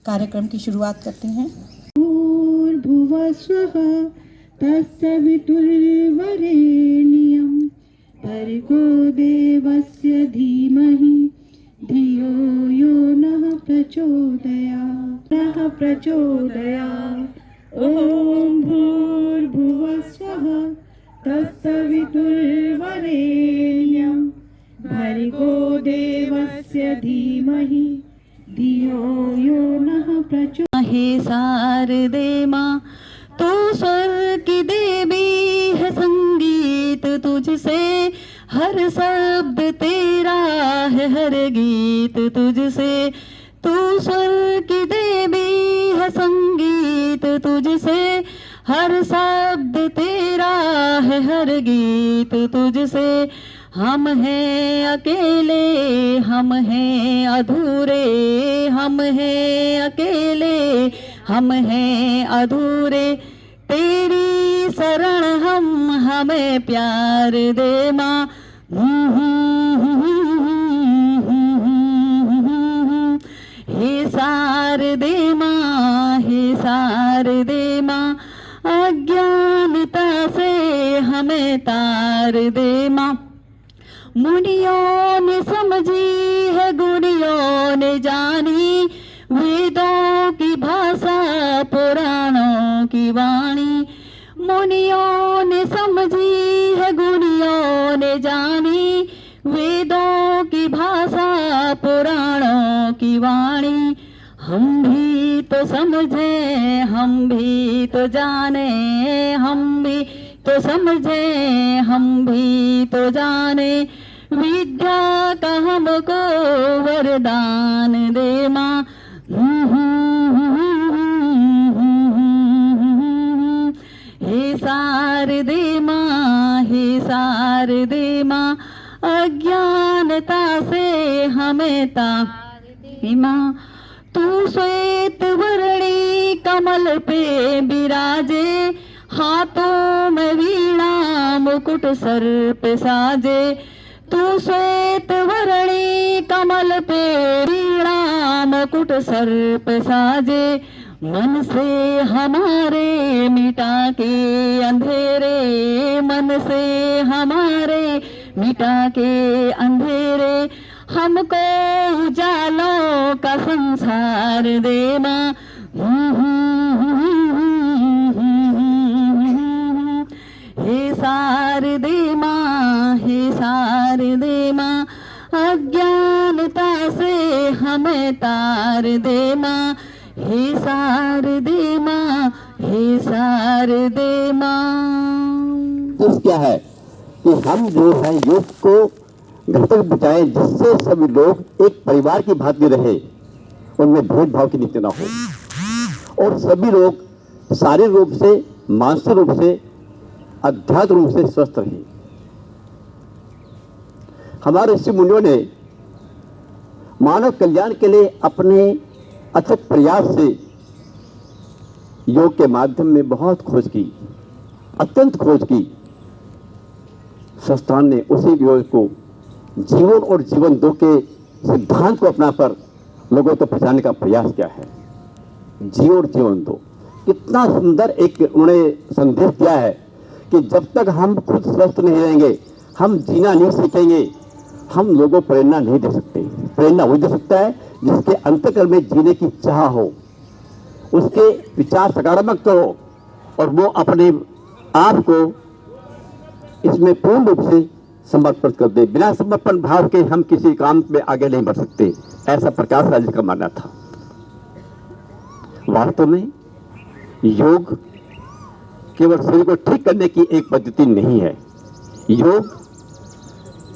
कार्यक्रम की शुरुआत करते हैं। भूर्भुवस्वः तत्सवितुर्वरेण्यं भर्गो देवस्य धीमहि धियो यो नः प्रचोदयात्। ॐ भूर्भुवस्वः तत्सवितुर्वरेण्यं भर्गो देवस्य धीमहि धियो यो नः प्रचोदयात्। हे शारदे माँ तू स्वर की देवी है, संगीत तुझसे हर शब्द तेरा है, हर गीत तुझसे। तू स्वर की देवी है, संगीत तुझसे हर शब्द तेरा है, हर गीत तुझसे। हम हैं अकेले, हम हैं अधूरे, हम हैं अकेले, हम हैं अधूरे। तेरी शरण हम, हमें प्यार दे माँ। हे शारदे माँ, हे शारदे माँ, अज्ञानता से हमें तार दे माँ। मुनियों ने समझी है, गुणियों ने जानी, वेदों की भाषा पुराणों की वाणी। मुनियों ने समझी है, गुणियों ने जानी, वेदों की भाषा पुराणों की वाणी। हम भी तो समझे, हम भी तो जाने, हम भी तो समझे, हम भी तो जाने। विद्या का हमको वरदान दे माँ। हे शारदे माँ, हे शारदे माँ, अज्ञानता से हमें तार दे माँ। तू श्वेत वर्णी कमल पे विराजे, हाथों में वीणा मुकुट सर पे साजे। तू श्वेत वर्णी कमल पे वीणा मुकुट सर पे साजे। मन से हमारे मिटा के अंधेरे, मन से हमारे मिटा के अंधेरे। हमको उजालों का संसार दे माँ। हे शारदे माँ, हे शारदे माँ, अज्ञानता से हमें तार दे माँ। हे शारदे माँ, हे शारदे माँ। क्या है कि हम जो है योग को घर तक बचाएं, जिससे सभी लोग एक परिवार की भांति रहे, उनमें भेदभाव की नीति न हो, और सभी लोग शारीरिक रूप से, मानसिक रूप से, अध्यात्म रूप से स्वस्थ रहे। हमारे ऋषि मुनियों ने मानव कल्याण के लिए अपने अथक प्रयास से योग के माध्यम में बहुत खोज की, अत्यंत खोज की। संस्थान ने उसी योग को जीवन और जीवन दो के सिद्धांत को अपनाकर लोगों को पहुंचाने का प्रयास किया है। जीवन और जीवन दो, कितना सुंदर एक उन्होंने संदेश दिया है कि जब तक हम खुद स्वस्थ नहीं रहेंगे, हम जीना नहीं सीखेंगे, हम लोगों को प्रेरणा नहीं दे सकते। प्रेरणा वही दे सकता है जिसके अंतःकरण में जीने की चाह हो, उसके विचार सकारात्मक हो, और वो अपने आप को इसमें पूर्ण रूप से समर्पित कर दे। बिना समर्पण भाव के हम किसी काम में आगे नहीं बढ़ सकते, ऐसा प्रकाश राज का मानना था। वास्तव में योग केवल शरीर को ठीक करने की एक पद्धति नहीं है। योग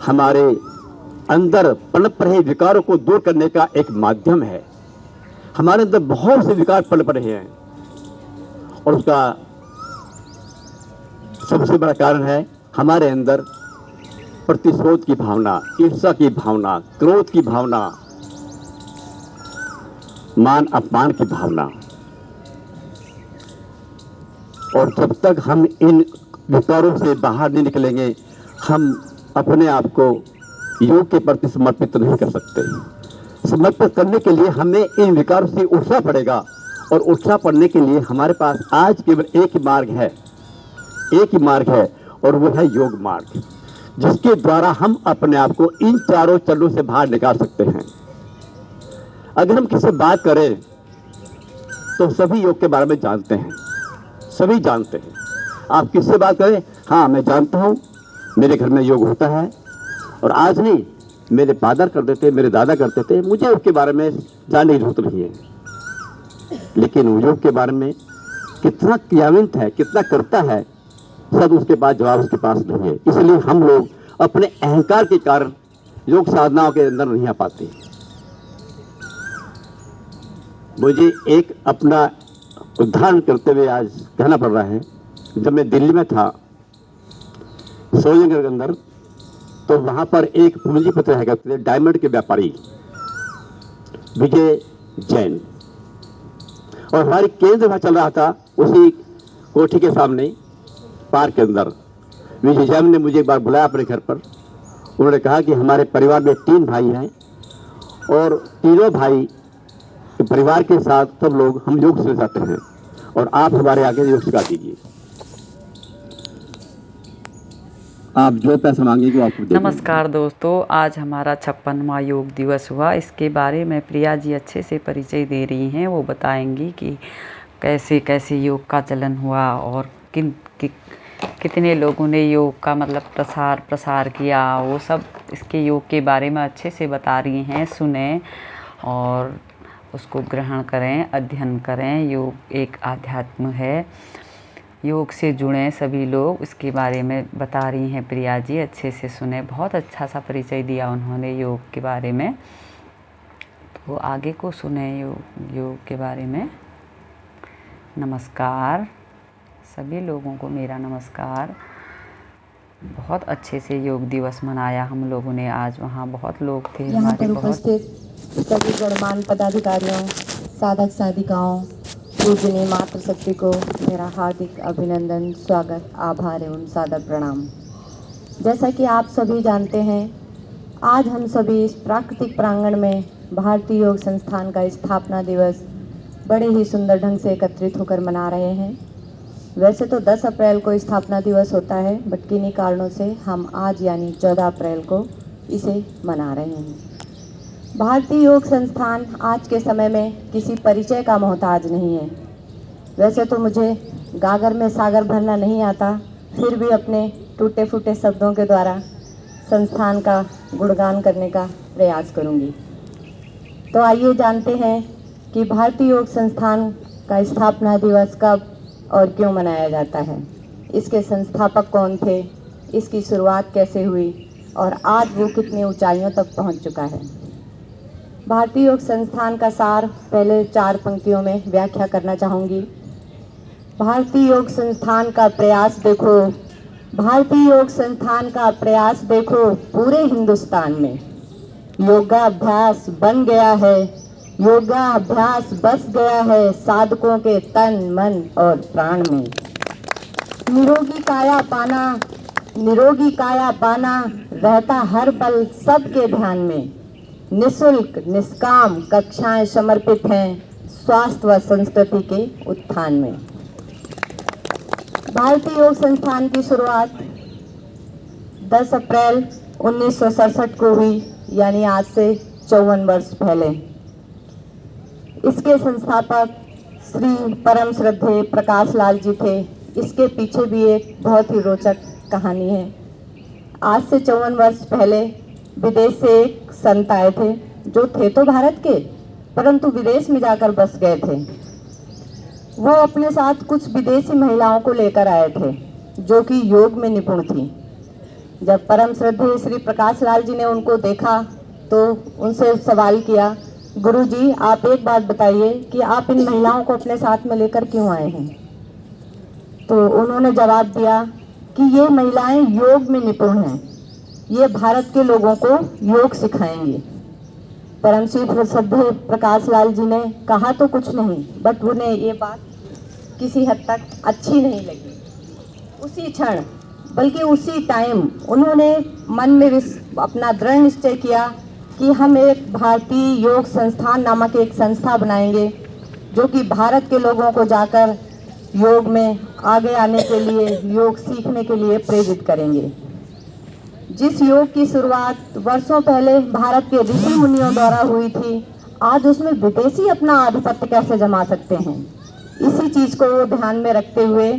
हमारे अंदर पनप रहे विकारों को दूर करने का एक माध्यम है। हमारे अंदर बहुत से विकार पनप रहे हैं, और उसका सबसे बड़ा कारण है हमारे अंदर प्रतिशोध की भावना, ईर्ष्या की भावना, क्रोध की भावना, मान अपमान की भावना। और जब तक हम इन विकारों से बाहर नहीं निकलेंगे, हम अपने आप को योग के प्रति समर्पित नहीं कर सकते। समर्पित करने के लिए हमें इन विकारों से उठना पड़ेगा। और उठना पड़ने के लिए हमारे पास आज केवल एक ही मार्ग है, और वो है योग मार्ग, जिसके द्वारा हम अपने आप को इन चारों चरणों से बाहर निकाल सकते हैं। अगर हम किससे बात करें तो सभी योग के बारे में जानते हैं, सभी जानते हैं। आप किससे बात करें, हाँ मैं जानता हूँ, मेरे घर में योग होता है, और आज नहीं मेरे फादर करते थे, मेरे दादा करते थे, मुझे उसके बारे में जानने की जरूरत नहीं है। लेकिन वो योग के बारे में कितना क्रियान्वित है, कितना करता है, सब उसके पास जवाब उसके पास नहीं है। इसलिए हम लोग अपने अहंकार के कारण योग साधनाओं के अंदर नहीं आ पाते। मुझे एक अपना उदाहरण करते हुए आज कहना पड़ रहा है। जब मैं दिल्ली में था सोयनगर के अंदर, तो वहाँ पर एक पूंजीपति रह करते थे, डायमंड के व्यापारी विजय जैन, और हमारी केंद्र वहाँ चल रहा था उसी कोठी के सामने पार्क के अंदर। विजय जैन ने मुझे एक बार बुलाया अपने घर पर। उन्होंने कहा कि हमारे परिवार में 3 भाई हैं, और तीनों भाई परिवार के साथ सब लोग हम योग सिखाते हैं, और आप हमारे आगे योग सिखा दीजिए। आप जो पैसा मांगेंगे वो आपको दे देंगे। नमस्कार दोस्तों, आज हमारा 56वां योग दिवस हुआ। इसके बारे में प्रिया जी अच्छे से परिचय दे रही हैं। वो बताएंगी कि कैसे कैसे योग का चलन हुआ और कितने लोगों ने योग का मतलब प्रसार किया, वो सब इसके योग के बारे में अच्छे से बता रही हैं। सुने और उसको ग्रहण करें, अध्ययन करें। योग एक आध्यात्म है, योग से जुड़ें सभी लोग, इसके बारे में बता रही हैं प्रिया जी। अच्छे से सुने, बहुत अच्छा सा परिचय दिया उन्होंने योग के बारे में। तो आगे को सुने योग के बारे में। नमस्कार सभी लोगों को, मेरा नमस्कार। बहुत अच्छे से योग दिवस मनाया हम लोगों ने आज। वहाँ बहुत लोग थे यहाँ हमारे, पर बहुत उपस्थित सभी गणमान्य पदाधिकारियों, साधक साधिकाओं, पूजनीय मातृशक्ति को मेरा हार्दिक अभिनंदन, स्वागत, आभार एवं सादर प्रणाम। जैसा कि आप सभी जानते हैं, आज हम सभी इस प्राकृतिक प्रांगण में भारतीय योग संस्थान का स्थापना दिवस बड़े ही सुंदर ढंग से एकत्रित होकर मना रहे हैं। वैसे तो 10 अप्रैल को स्थापना दिवस होता है, बट किन्हीं कारणों से हम आज यानी 14 अप्रैल को इसे मना रहे हैं। भारतीय योग संस्थान आज के समय में किसी परिचय का मोहताज नहीं है। वैसे तो मुझे गागर में सागर भरना नहीं आता, फिर भी अपने टूटे फूटे शब्दों के द्वारा संस्थान का गुणगान करने का प्रयास करूंगी। तो आइए जानते हैं कि भारतीय योग संस्थान का स्थापना दिवस कब और क्यों मनाया जाता है, इसके संस्थापक कौन थे, इसकी शुरुआत कैसे हुई और आज वो कितनी ऊंचाइयों तक पहुंच चुका है। भारतीय योग संस्थान का सार पहले 4 पंक्तियों में व्याख्या करना चाहूँगी। भारतीय योग संस्थान का प्रयास देखो, भारतीय योग संस्थान का प्रयास देखो, पूरे हिंदुस्तान में योगाभ्यास बन गया है, योगाभ्यास बस गया है साधकों के तन मन और प्राण में। निरोगी काया पाना रहता हर पल सबके ध्यान में। निःशुल्क निष्काम कक्षाएं समर्पित हैं स्वास्थ्य व संस्कृति के उत्थान में। भारतीय योग संस्थान की शुरुआत 10 अप्रैल 1967 को हुई, यानी आज से 54 वर्ष पहले। इसके संस्थापक श्री परम श्रद्धेय प्रकाश लाल जी थे। इसके पीछे भी एक बहुत ही रोचक कहानी है। आज से 54 वर्ष पहले विदेश से एक संत आए थे, जो थे तो भारत के, परंतु विदेश में जाकर बस गए थे। वो अपने साथ कुछ विदेशी महिलाओं को लेकर आए थे, जो कि योग में निपुण थी। जब परम श्रद्धेय श्री प्रकाश लाल जी ने उनको देखा तो उनसे सवाल किया, गुरुजी आप एक बात बताइए कि आप इन महिलाओं को अपने साथ में लेकर क्यों आए हैं। तो उन्होंने जवाब दिया कि ये महिलाएं योग में निपुण हैं, ये भारत के लोगों को योग सिखाएंगी। परम श्रद्धेय प्रकाश लाल जी ने कहा तो कुछ नहीं, बट उन्हें ये बात किसी हद तक अच्छी नहीं लगी। उसी क्षण बल्कि उसी टाइम उन्होंने मन में अपना दृढ़ निश्चय किया कि हम एक भारतीय योग संस्थान नामक एक संस्था बनाएंगे जो कि भारत के लोगों को जाकर योग में आगे आने के लिए, योग सीखने के लिए प्रेरित करेंगे। जिस योग की शुरुआत वर्षों पहले भारत के ऋषि मुनियों द्वारा हुई थी, आज उसमें विदेशी अपना आधिपत्य कैसे जमा सकते हैं, इसी चीज़ को वो ध्यान में रखते हुए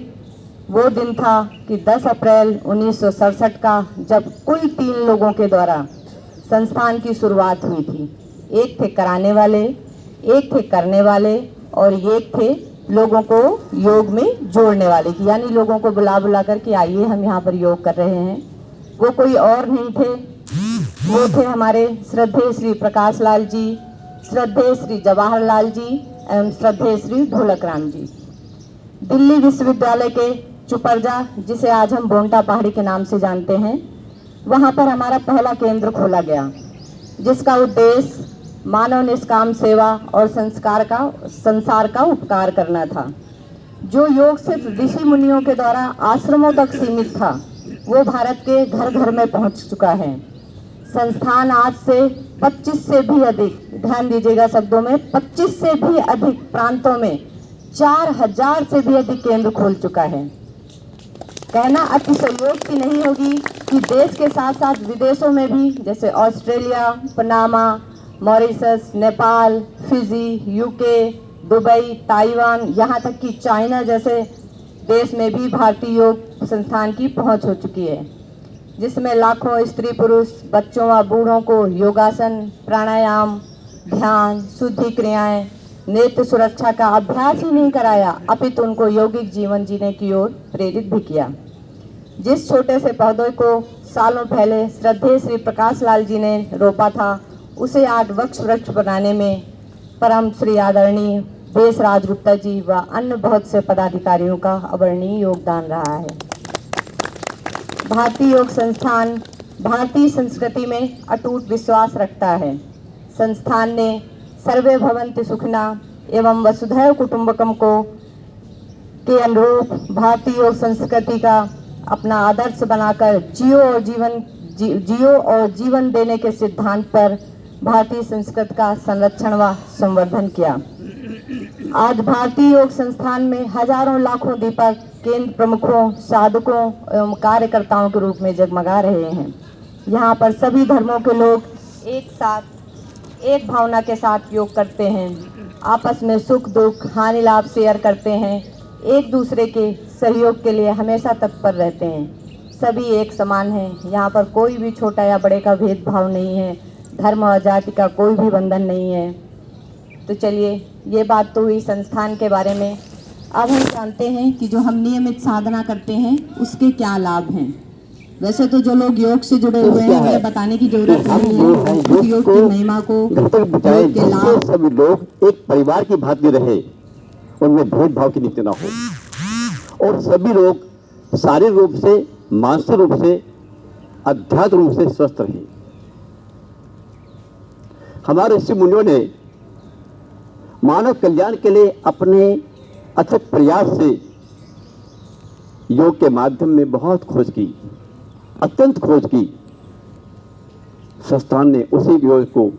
वो दिन था कि 10 अप्रैल 1967 का, जब कुल 3 लोगों के द्वारा संस्थान की शुरुआत हुई थी। एक थे कराने वाले, एक थे करने वाले और एक थे लोगों को योग में जोड़ने वाले की, यानी लोगों को बुला बुला कर के आइए हम यहाँ पर योग कर रहे हैं। वो कोई और नहीं थे, वो थे हमारे श्रद्धेय श्री प्रकाश लाल जी, श्रद्धेय श्री जवाहरलाल जी एवं श्रद्धेय श्री ढोलक राम जी। दिल्ली विश्वविद्यालय के चुपरजा, जिसे आज हम बोंटा पहाड़ी के नाम से जानते हैं, वहाँ पर हमारा पहला केंद्र खोला गया, जिसका उद्देश्य मानव निष्काम सेवा और संसार का उपकार करना था। जो योग सिर्फ ऋषि मुनियों के द्वारा आश्रमों तक सीमित था, वो भारत के घर घर में पहुंच चुका है। संस्थान आज से 25 से भी अधिक, ध्यान दीजिएगा शब्दों में, 25 से भी अधिक प्रांतों में 4000 से भी अधिक केंद्र खोल चुका है। कहना अतिशयोक्ति नहीं होगी कि देश के साथ साथ विदेशों में भी, जैसे Australia, Panama, Mauritius, Nepal, Fiji, UK, Dubai, Taiwan, यहाँ तक कि चाइना जैसे देश में भी भारतीय योग संस्थान की पहुँच हो चुकी है, जिसमें लाखों स्त्री पुरुष, बच्चों व बूढ़ों को योगासन, प्राणायाम, ध्यान, शुद्धि क्रियाएं, नेत्र सुरक्षा का अभ्यास ही नहीं कराया, अपितु उनको यौगिक जीवन जीने की ओर प्रेरित भी किया। जिस छोटे से पौधे को सालों पहले श्रद्धेय श्री प्रकाश लाल जी ने रोपा था, उसे आज वृक्ष बनाने में परम श्री आदरणीय देशराज गुप्ता जी व अन्य बहुत से पदाधिकारियों का अवर्णनीय योगदान रहा है। भारतीय योग संस्थान भारतीय संस्कृति में अटूट विश्वास रखता है। संस्थान ने सर्वे भवन्तु सुखिना एवं वसुधैव कुटुंबकम को के अनुरूप भारतीय योग संस्कृति का अपना आदर्श बनाकर जियो और जीवन देने के सिद्धांत पर भारतीय संस्कृति का संरक्षण व संवर्धन किया। आज भारतीय योग संस्थान में हजारों लाखों दीपक केंद्र प्रमुखों, साधकों एवं कार्यकर्ताओं के रूप में जगमगा रहे हैं। यहाँ पर सभी धर्मों के लोग एक साथ, एक भावना के साथ योग करते हैं, आपस में सुख दुख हानि लाभ शेयर करते हैं, एक दूसरे के सहयोग के लिए हमेशा तत्पर रहते हैं। सभी एक समान हैं, यहाँ पर कोई भी छोटा या बड़े का भेदभाव नहीं है, धर्म और जाति का कोई भी बंधन नहीं है। तो चलिए, ये बात तो हुई संस्थान के बारे में। अब हम जानते हैं कि जो हम नियमित साधना करते हैं उसके क्या लाभ हैं। वैसे तो जो लोग योग से जुड़े हुए हैं उन्हें बताने की जरूरत नहीं है, योग की महिमा को, योग के लाभ। सभी लोग एक परिवार की भांति रहे, उनमें भेदभाव की नीति न हो और सभी लोग शारीरिक रूप से, मानसिक रूप से, अध्यात्म रूप से स्वस्थ रहे। हमारे ऋषि मुनियों ने मानव कल्याण के लिए अपने अथक प्रयास से योग के माध्यम में बहुत खोज की, अत्यंत खोज की। संस्थान ने उसी योग को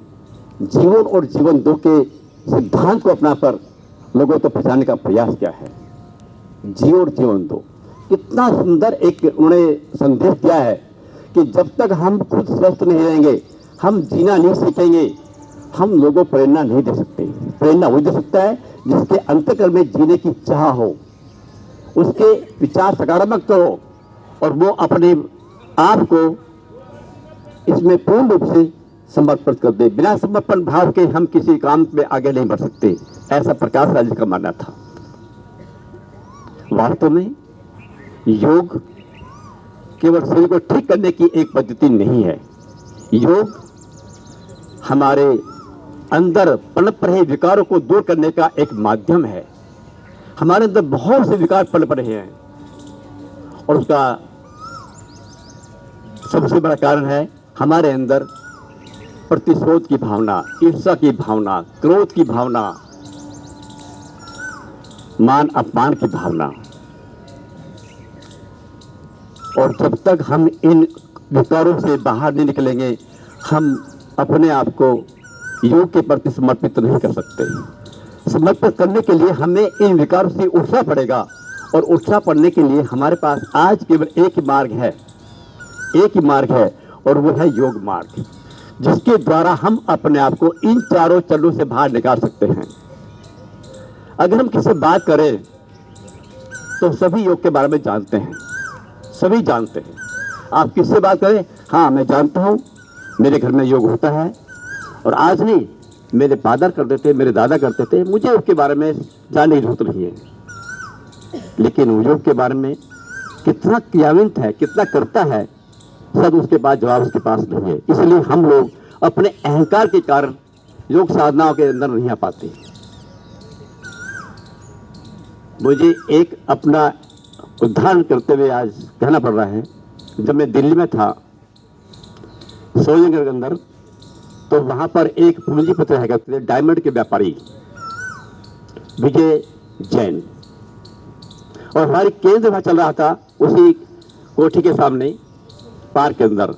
जीवन और जीवन दो के सिद्धांत को अपनाकर लोगों को पहुंचाने का प्रयास किया है। जीवन और जीवन दो, कितना सुंदर एक उन्होंने संदेश दिया है कि जब तक हम खुद स्वस्थ नहीं रहेंगे, हम जीना नहीं सीखेंगे, हम लोगों को प्रेरणा नहीं दे सकते। प्रेरणा वो दे सकता है जिसके अंतःकरण में जीने की चाह हो, उसके विचार सकारात्मक हो और वो अपने आप को इसमें पूर्ण रूप से समर्पित कर दे। बिना समर्पण भाव के हम किसी काम में आगे नहीं बढ़ सकते, ऐसा प्रकाश राज का मानना था। वास्तव में योग केवल शरीर को ठीक करने की एक पद्धति नहीं है। योग हमारे अंदर पनप रहे विकारों को दूर करने का एक माध्यम है। हमारे अंदर बहुत से विकार पनप रहे हैं और उसका सबसे बड़ा कारण है हमारे अंदर प्रतिशोध की भावना, ईर्ष्या की भावना, क्रोध की भावना, मान अपमान की भावना। और जब तक हम इन विकारों से बाहर नहीं निकलेंगे, हम अपने आप को योग के प्रति समर्पित नहीं कर सकते। समर्पित करने के लिए हमें इन विकारों से उठना पड़ेगा, और उठना पड़ने के लिए हमारे पास आज केवल एक ही मार्ग है, और वो है योग मार्ग, जिसके द्वारा हम अपने आप को इन चारों चरणों से बाहर निकाल सकते हैं। अगर हम किसी बात करें तो सभी योग के बारे में जानते हैं, सभी जानते हैं। आप किससे बात करें, हाँ मैं जानता हूँ, मेरे घर में योग होता है, और आज नहीं मेरे फादर करते थे, मेरे दादा करते थे, मुझे उसके बारे में जानने की जरूरत नहीं है। लेकिन वो योग के बारे में कितना क्रियान्वित है, कितना करता है, सब उसके पास जवाब उसके पास नहीं है। इसलिए हम लोग अपने अहंकार के कारण योग साधनाओं के अंदर नहीं आ पाते। मुझे एक अपना उदाहरण करते हुए आज कहना पड़ रहा है। जब मैं दिल्ली में था, सोननगर के अंदर, तो वहाँ पर एक पूंजीपति है करते थे, डायमंड के व्यापारी विजय जैन, और हमारी केंद्र वहाँ चल रहा था उसी कोठी के सामने पार्क के अंदर।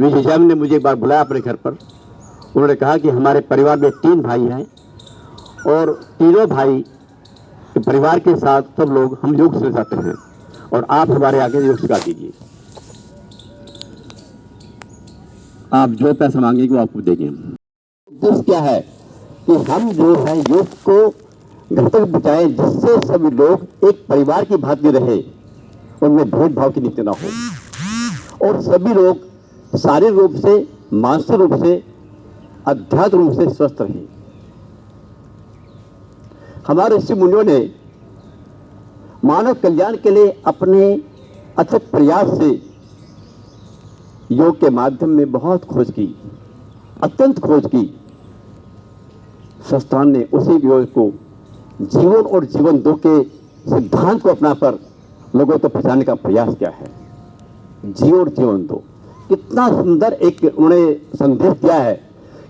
विजय जैन ने मुझे एक बार बुलाया अपने घर पर। उन्होंने कहा कि हमारे परिवार में 3 भाई हैं, और तीनों भाई के परिवार के साथ सब लोग हम योग सीखना चाहते हैं, और आप हमारे आगे योग सिखा दीजिए। आप जो पैसा मांगेंगे वो आपको देंगे। उद्देश्य क्या है कि हम जो है योग को घर तक पहुंचाएं, जिससे सभी लोग एक परिवार की भांति रहे, उनमें भेदभाव की नीति ना हो, और सभी लोग शारीरिक रूप से, मानसिक रूप से, अध्यात्म रूप से स्वस्थ रहे। हमारे ऋषि मुनियों ने मानव कल्याण के लिए अपने अथक प्रयास से योग के माध्यम में बहुत खोज की, अत्यंत खोज की। संस्थान ने उसी योग को जीवन और जीवन दो के सिद्धांत को अपनाकर लोगों को पहुंचाने का प्रयास किया है। जीवन और जीवन दो, कितना सुंदर एक उन्होंने संदेश दिया है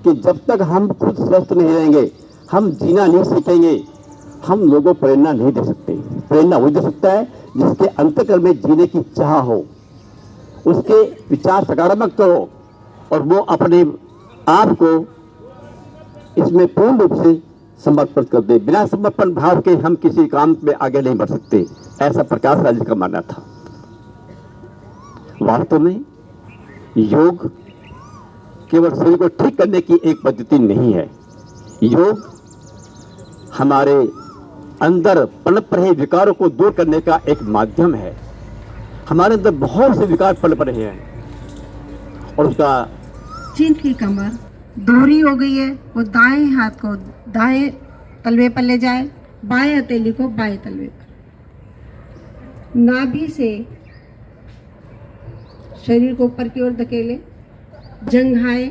कि जब तक हम खुद स्वस्थ नहीं रहेंगे, हम जीना नहीं सीखेंगे, हम लोगों को प्रेरणा नहीं दे सकते। प्रेरणा वो दे सकता है जिसके अंतःकरण में जीने की चाह हो, उसके विचार सकारात्मक हो, और वो अपने आप को इसमें पूर्ण रूप से समर्पित कर दे। बिना समर्पण भाव के हम किसी काम में आगे नहीं बढ़ सकते, ऐसा प्रकाश राज का मानना था। वास्तव में योग केवल शरीर को ठीक करने की एक पद्धति नहीं है। योग हमारे अंदर पनप रहे विकारों को दूर करने का एक माध्यम है। हमारे अंदर बहुत से विकार पनप रहे हैं, और उसका जिनकी कमर दोहरी हो गई है, वो दाएं हाथ को दाएं तलवे पर ले जाए, बाएं हथेली को बाएं तलवे पर, नाभि से शरीर को ऊपर की ओर धकेले, जंघाएं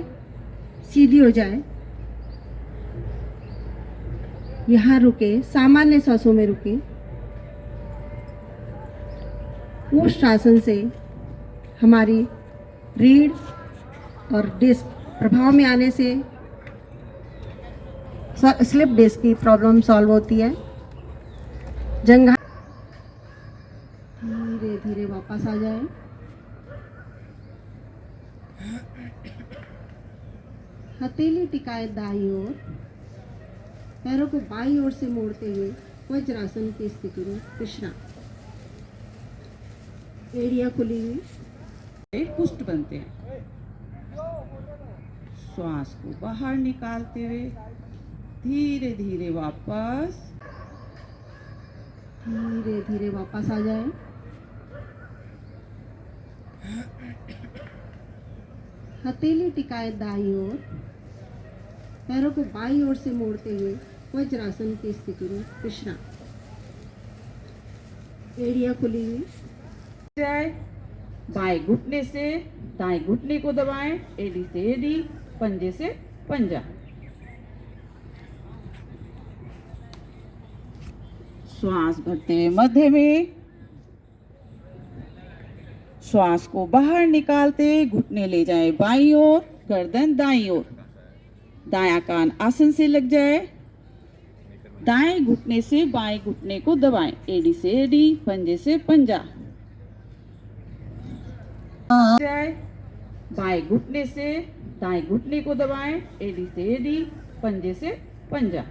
सीधी हो जाए, यहाँ रुके, सामान्य सांसों में रुके। उस आसन से हमारी रीढ़ और डिस्क प्रभाव में आने से स्लिप डिस्क की प्रॉब्लम सॉल्व होती है। जंघा धीरे धीरे वापस आ जाए। हथेली टिकाए दाईं ओर, पैरों को बाईं ओर से मोड़ते हुए वज्रासन की स्थिति में विश्राम। एड़ियां खुली हुई, पुष्ट बनते हैं। श्वास को बाहर निकालते हुए धीरे धीरे वापस आ जाए। हथेली टिकाए दाईं ओर, पैरों को बाईं ओर से मोड़ते हुए वज्रासन की स्थिति में विश्राम। एड़ियां खुली हुई, जाए। बाएं घुटने से दाएं घुटने को दबाएं, एड़ी से एड़ी, पंजे से पंजा। श्वास भरते हुए मध्य में, श्वास को बाहर निकालते घुटने ले जाए बाईं ओर, गर्दन दाईं ओर, दायां कान आसन से लग जाए। दाएं घुटने से बाएं घुटने को दबाएं, एड़ी से एड़ी, पंजे से पंजा। जाए। बाएं घुटने से दाएं घुटने को दबाएं, एड़ी से एड़ी, पंजे से पंजा।